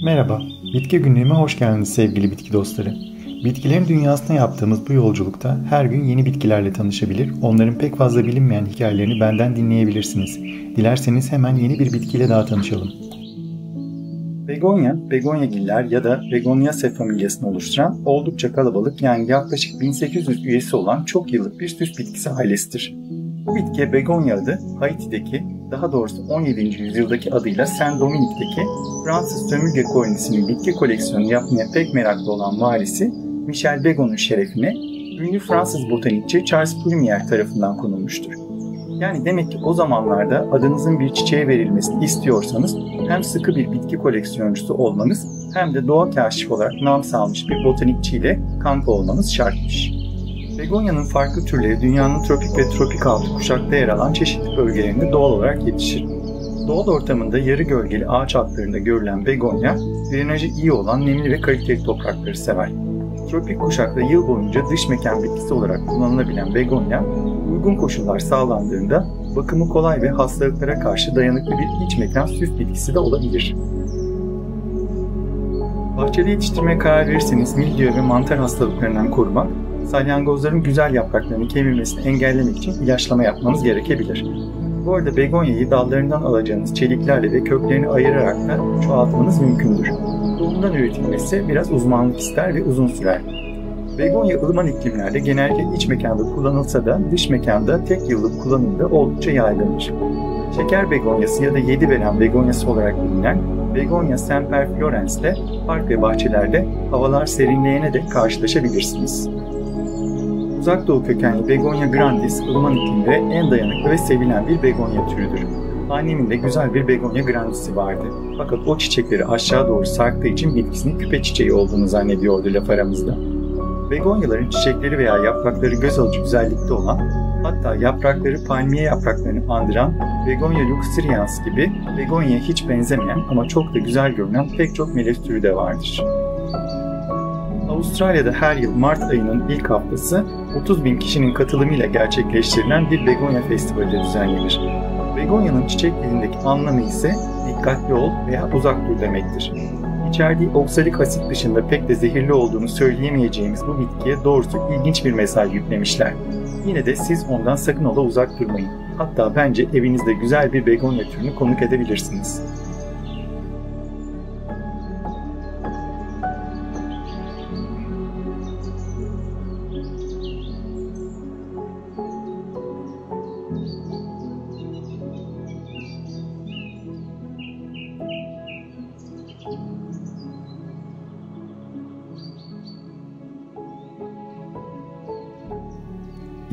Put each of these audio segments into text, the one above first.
Merhaba, Bitki Günlüğü'me hoş geldiniz sevgili bitki dostları. Bitkilerin dünyasına yaptığımız bu yolculukta her gün yeni bitkilerle tanışabilir, onların pek fazla bilinmeyen hikayelerini benden dinleyebilirsiniz. Dilerseniz hemen yeni bir bitkiyle daha tanışalım. Begonya, begonyagiller ya da Begoniaceae familyasını oluşturan oldukça kalabalık yani yaklaşık 1800 üyesi olan çok yıllık bir süs bitkisi ailesidir. Bu bitkiye begonya adı Haiti'deki, daha doğrusu 17. yüzyıldaki adıyla Saint Dominique'deki Fransız sömürge kolonisinin bitki koleksiyonu yapmaya pek meraklı olan varisi Michel Begon'un şerefine ünlü Fransız botanikçi Charles Plumier tarafından konulmuştur. Yani demek ki o zamanlarda adınızın bir çiçeğe verilmesini istiyorsanız hem sıkı bir bitki koleksiyoncusu olmanız hem de doğa kaşifi olarak nam salmış bir botanikçiyle kanka olmanız şartmış. Begonya'nın farklı türleri dünyanın tropik ve tropik altı kuşakta yer alan çeşitli bölgelerinde doğal olarak yetişir. Doğal ortamında yarı gölgeli ağaç altlarında görülen begonya, drenajı iyi olan nemli ve kaliteli toprakları sever. Tropik kuşakta yıl boyunca dış mekan bitkisi olarak kullanılabilen begonya, uygun koşullar sağlandığında bakımı kolay ve hastalıklara karşı dayanıklı bir iç mekan süs bitkisi de olabilir. Bahçede yetiştirmeye karar verirseniz mildiyo ve mantar hastalıklarından korumak, salyangozların güzel yapraklarını kemirmesini engellemek için ilaçlama yapmanız gerekebilir. Bu arada begonyayı dallarından alacağınız çeliklerle ve köklerini ayırarak da çoğaltmanız mümkündür. Tohumdan üretilmesi biraz uzmanlık ister ve uzun sürer. Begonya ılıman iklimlerde genellikle iç mekanda kullanılsa da dış mekanda tek yıllık kullanımda oldukça yaygındır. Şeker begonyası ya da yedi veren begonyası olarak bilinen Begonia semperflorens ile park ve bahçelerde havalar serinleyene dek karşılaşabilirsiniz. Uzak Doğu kökenli Begonia grandis, ılıman iklimde en dayanıklı ve sevilen bir begonya türüdür. Annemin de güzel bir Begonia grandisi vardı. Fakat o çiçekleri aşağı doğru sarktığı için bitkisinin küpe çiçeği olduğunu zannediyordu laf aramızda. Begonyaların çiçekleri veya yaprakları göz alıcı güzellikte olan, hatta yaprakları palmiye yapraklarını andıran Begonia luxurians gibi begonyaya hiç benzemeyen ama çok da güzel görünen pek çok melez türü de vardır. Avustralya'da her yıl Mart ayının ilk haftası 30.000 kişinin katılımıyla gerçekleştirilen bir begonya festivali düzenlenir. Begonya'nın çiçek dilindeki anlamı ise dikkatli ol veya uzak dur demektir. İçerdiği oksalik asit dışında pek de zehirli olduğunu söyleyemeyeceğimiz bu bitkiye doğrusu ilginç bir mesaj yüklemişler. Yine de siz ondan sakın ola uzak durmayın. Hatta bence evinizde güzel bir begonya türünü konuk edebilirsiniz.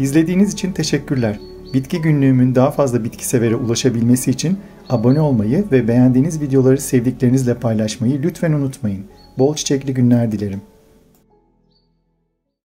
İzlediğiniz için teşekkürler. Bitki günlüğümün daha fazla bitki severe ulaşabilmesi için abone olmayı ve beğendiğiniz videoları sevdiklerinizle paylaşmayı lütfen unutmayın. Bol çiçekli günler dilerim.